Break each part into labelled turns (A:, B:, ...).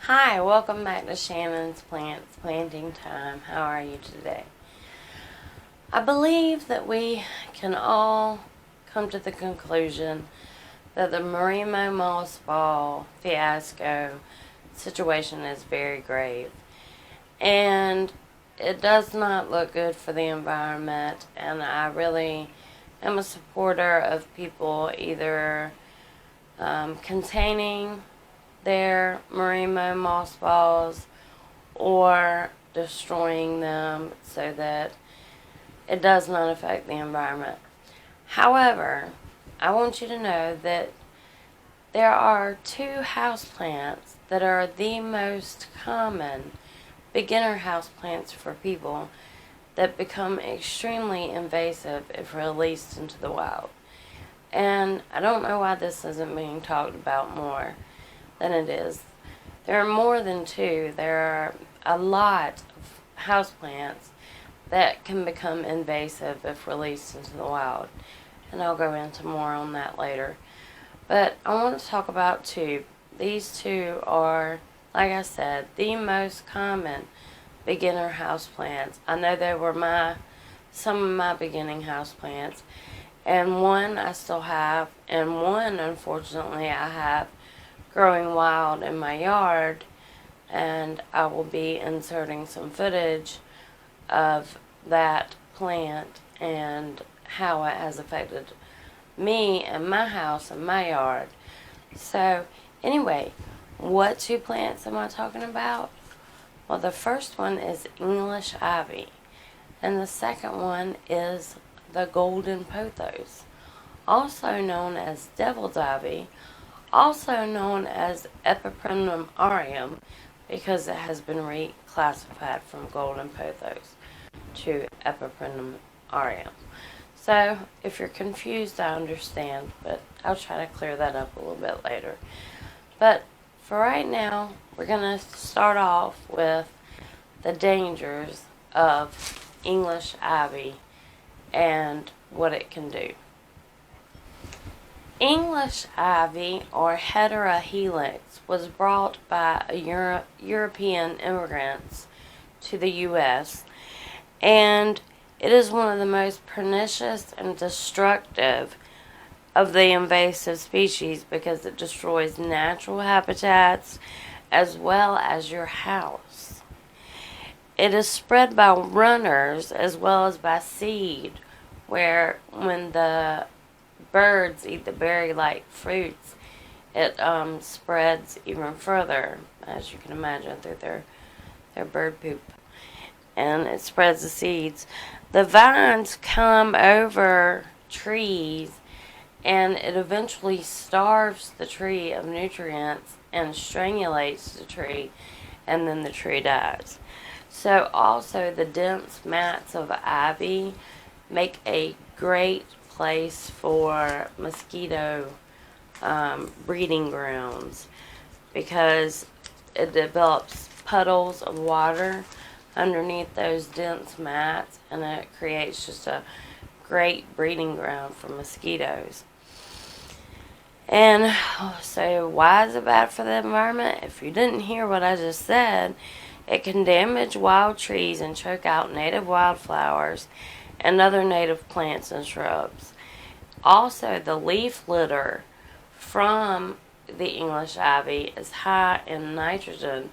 A: Hi, welcome back to Shannon's Plants Planting Time. How are you today? I believe that we can all come to the conclusion that the Marimo Moss Ball fiasco situation is very grave. And it does not look good for the environment, and I really am a supporter of people either containing their Marimo moss balls or destroying them so that it does not affect the environment. However, I want you to know that there are two houseplants that are the most common beginner houseplants for people that become extremely invasive if released into the wild. And I don't know why this isn't being talked about more than it is. There are more than two. There are a lot of houseplants that can become invasive if released into the wild. And I'll go into more on that later. But I want to talk about two. These two are, like I said, the most common beginner houseplants. I know they were some of my beginning houseplants. And one I still have, and one, unfortunately, I have growing wild in my yard, and I will be inserting some footage of that plant and how it has affected me and my house and my yard. So anyway, what two plants am I talking about? Well, the first one is English ivy, and the second one is the golden pothos, also known as devil's ivy, also known as Epipremnum aureum, because it has been reclassified from golden pothos to Epipremnum aureum. So if you're confused, I understand, but I'll try to clear that up a little bit later. But for right now, we're going to start off with the dangers of English ivy and what it can do. English ivy, or Hedera helix, was brought by European immigrants to the U.S., and it is one of the most pernicious and destructive of the invasive species because it destroys natural habitats as well as your house. It is spread by runners as well as by seed, where when the birds eat the berry-like fruits, it spreads even further, as you can imagine, through their bird poop. And it spreads the seeds. The vines come over trees, and it eventually starves the tree of nutrients and strangulates the tree, and then the tree dies. So also the dense mats of ivy make a great place for mosquito breeding grounds because it develops puddles of water underneath those dense mats, and it creates just a great breeding ground for mosquitoes. And so why is it bad for the environment? If you didn't hear what I just said, it can damage wild trees and choke out native wildflowers and other native plants and shrubs. Also, the leaf litter from the English ivy is high in nitrogen,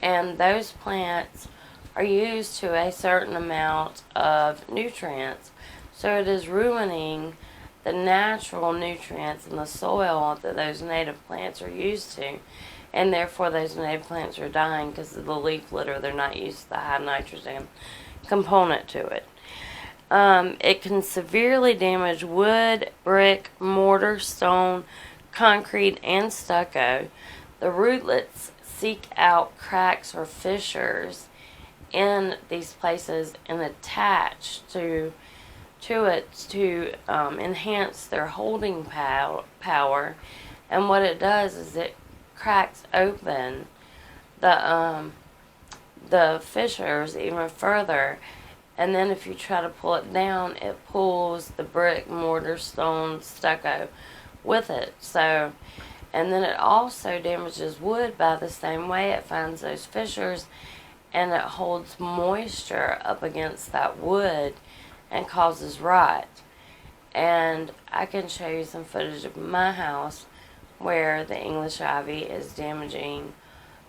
A: and those plants are used to a certain amount of nutrients, so it is ruining the natural nutrients in the soil that those native plants are used to, and therefore those native plants are dying because of the leaf litter. They're not used to the high nitrogen component to it. It can severely damage wood, brick, mortar, stone, concrete, and stucco. The rootlets seek out cracks or fissures in these places and attach to it to enhance their holding power. And what it does is it cracks open the fissures even further, and then if you try to pull it down, it pulls the brick, mortar, stone, stucco with it. So And then it also damages wood by the same way. It finds those fissures and it holds moisture up against that wood and causes rot. And I can show you some footage of my house where the English ivy is damaging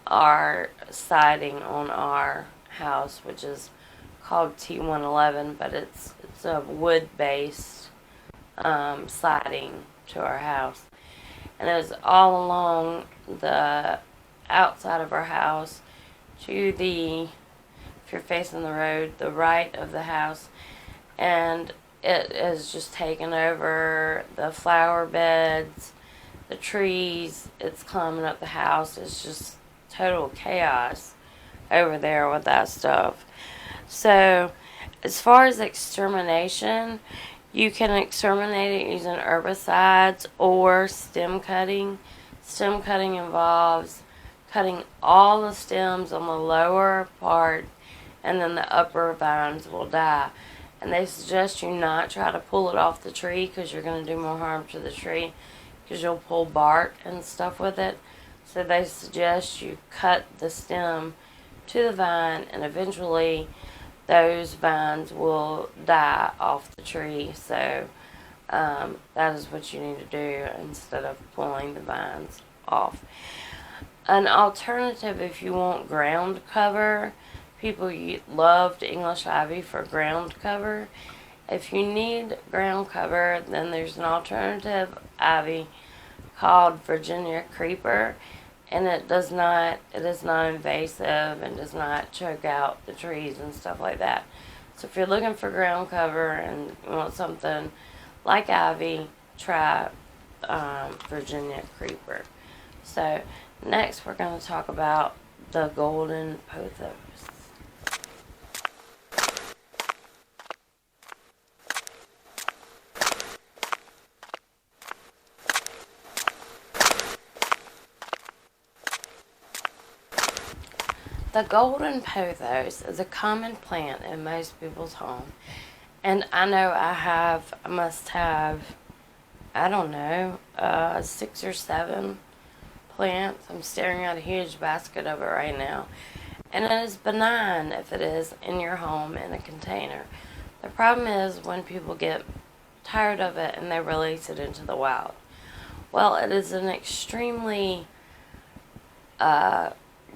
A: our siding on our house, which is called T111, but it's a wood-based siding to our house. And it was all along the outside of our house to the, if you're facing the road, the right of the house. And it has just taken over the flower beds, the trees. It's climbing up the house. It's just total chaos over there with that stuff. So, as far as extermination, you can exterminate it using herbicides or stem cutting. Stem cutting involves cutting all the stems on the lower part, and then the upper vines will die. And they suggest you not try to pull it off the tree because you're going to do more harm to the tree because you'll pull bark and stuff with it. So they suggest you cut the stem to the vine, and eventually those vines will die off the tree. So that is what you need to do instead of pulling the vines off. An alternative, if you want ground cover, people loved English ivy for ground cover. If you need ground cover, then there's an alternative ivy called Virginia creeper, and it is not invasive and does not choke out the trees and stuff like that. So if you're looking for ground cover and you want something like ivy, try Virginia creeper. So next we're going to talk about the golden pothos. The golden pothos is a common plant in most people's home. And I know I must have, I don't know, 6 or 7 plants. I'm staring at a huge basket of it right now. And it is benign if it is in your home in a container. The problem is when people get tired of it and they release it into the wild. Well, it is an extremely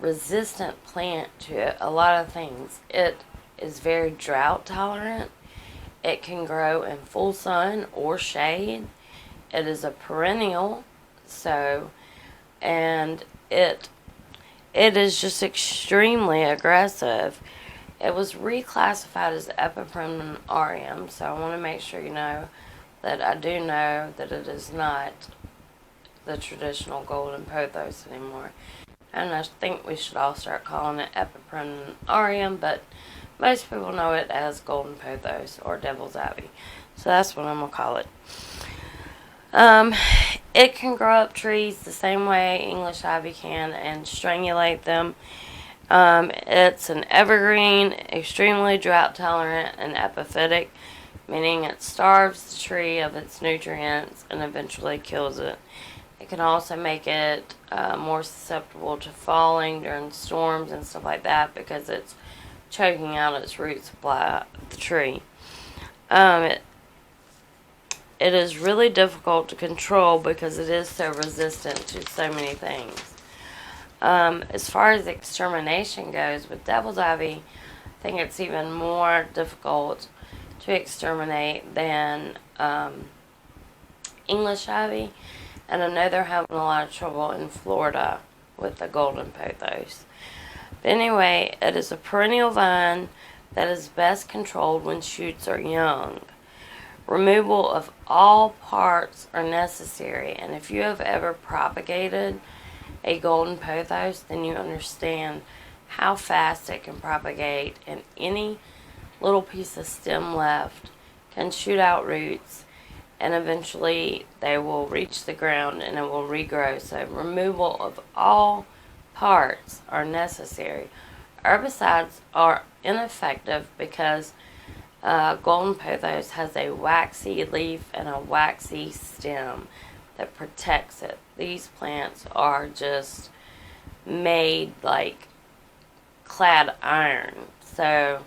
A: resistant plant to a lot of things. It is very drought tolerant. It can grow in full sun or shade. It is a perennial, and it is just extremely aggressive. It was reclassified as Epipremnum aureum, so I want to make sure you know that I do know that it is not the traditional golden pothos anymore. And I think we should all start calling it Epipremnum aureum, but most people know it as golden pothos or devil's ivy. So that's what I'm going to call it. It can grow up trees the same way English ivy can and strangulate them. It's an evergreen, extremely drought tolerant, and epiphytic, meaning it starves the tree of its nutrients and eventually kills it. It can also make it more susceptible to falling during storms and stuff like that because it's choking out its root supply of the tree. It is really difficult to control because it is so resistant to so many things. As far as extermination goes, with devil's ivy, I think it's even more difficult to exterminate than English ivy. And I know they're having a lot of trouble in Florida with the golden pothos. But anyway, it is a perennial vine that is best controlled when shoots are young. Removal of all parts are necessary, and if you have ever propagated a golden pothos, then you understand how fast it can propagate, and any little piece of stem left can shoot out roots, and eventually they will reach the ground and it will regrow. So removal of all parts are necessary. Herbicides are ineffective because golden pothos has a waxy leaf and a waxy stem, that protects it. These plants are just made like clad iron. So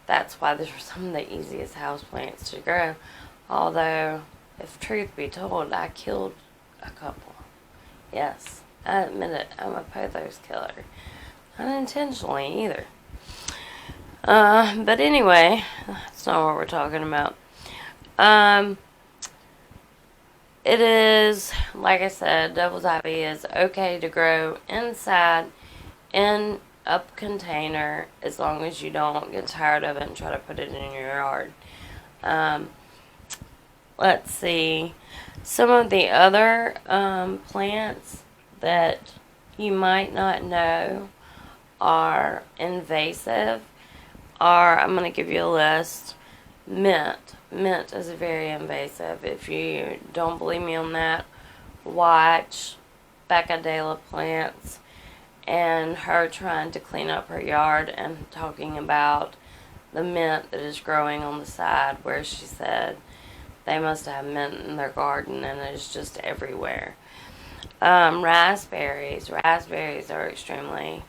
A: that's why they're some of the easiest houseplants to grow. Although, if truth be told, I killed a couple. Yes, I admit it. I'm a Pothos killer. Not intentionally either. But anyway, that's not what we're talking about. It is, like I said, devil's ivy is okay to grow inside in a container as long as you don't get tired of it and try to put it in your yard. Let's see. Some of the other plants that you might not know are invasive are, I'm going to give you a list. Mint. Mint is very invasive. If you don't believe me on that, watch Becca de la Plants and her trying to clean up her yard and talking about the mint that is growing on the side, where she said they must have mint in their garden and it's just everywhere. Raspberries. Raspberries are extremely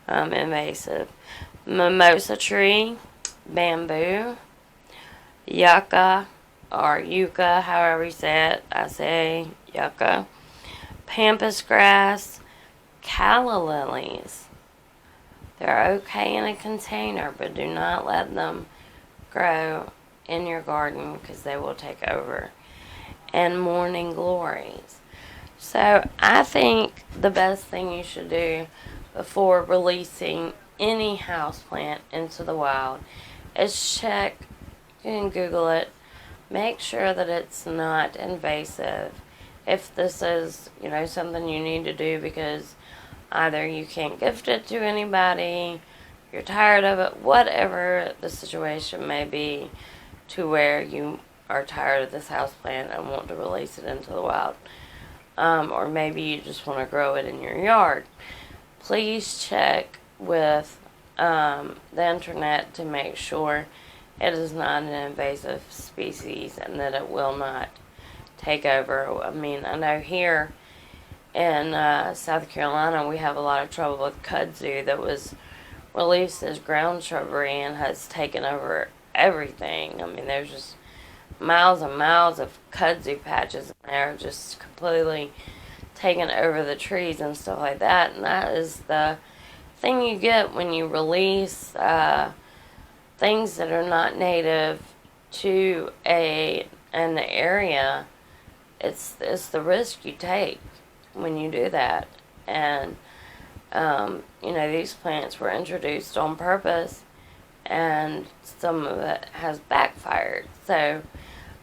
A: invasive. Mimosa tree, bamboo, yucca, or yucca, however you say it. I say yucca. Pampas grass, calla lilies. They're okay in a container, but do not let them grow in your garden because they will take over. And morning glories. So I think the best thing you should do before releasing any houseplant into the wild is check, you can Google it, make sure that it's not invasive. If this is, something you need to do because either you can't gift it to anybody, you're tired of it, whatever the situation may be, to where you are tired of this houseplant and want to release it into the wild. Or maybe you just want to grow it in your yard. Please check with the internet to make sure it is not an invasive species and that it will not take over. I mean, I know here in South Carolina we have a lot of trouble with kudzu that was released as ground shrubbery and has taken over everything. I mean, there's just miles and miles of kudzu patches in there, just completely taking over the trees and stuff like that. And that is the thing you get when you release things that are not native to an area. It's the risk you take when you do that. And these plants were introduced on purpose, and some of it has backfired. So,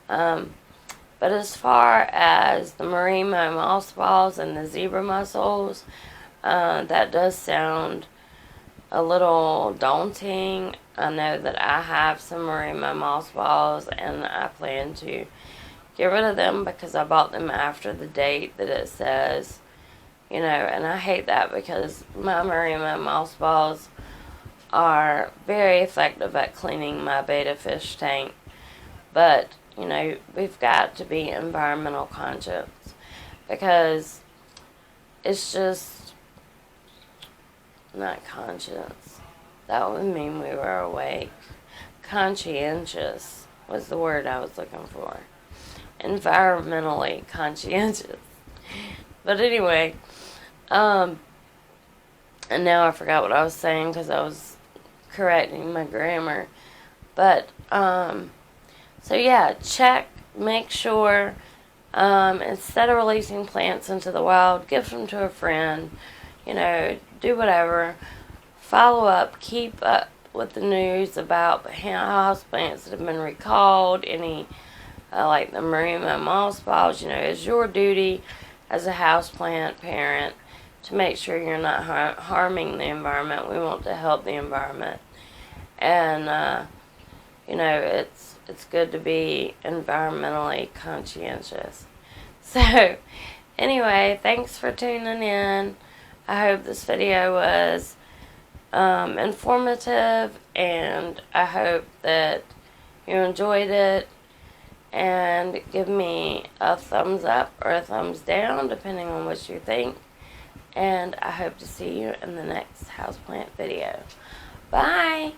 A: but as far as the Marimo Moss Balls and the zebra mussels, that does sound a little daunting. I know that I have some Marimo Moss Balls, and I plan to get rid of them because I bought them after the date that it says, and I hate that because my Marimo Moss Balls are very effective at cleaning my betta fish tank. But, we've got to be environmental conscious because it's just not conscious. That would mean we were awake. Conscientious was the word I was looking for. Environmentally conscientious. But anyway, and now I forgot what I was saying because I was correcting my grammar. But, so yeah, check, make sure, instead of releasing plants into the wild, give them to a friend, do whatever. Follow up, keep up with the news about house plants that have been recalled, any, like the Marimo Moss Balls. It's your duty as a houseplant parent to make sure you're not harming the environment. We want to help the environment. And, it's good to be environmentally conscientious. So, anyway, thanks for tuning in. I hope this video was informative, and I hope that you enjoyed it. and give me a thumbs up or a thumbs down, depending on what you think. And I hope to see you in the next houseplant video. Bye!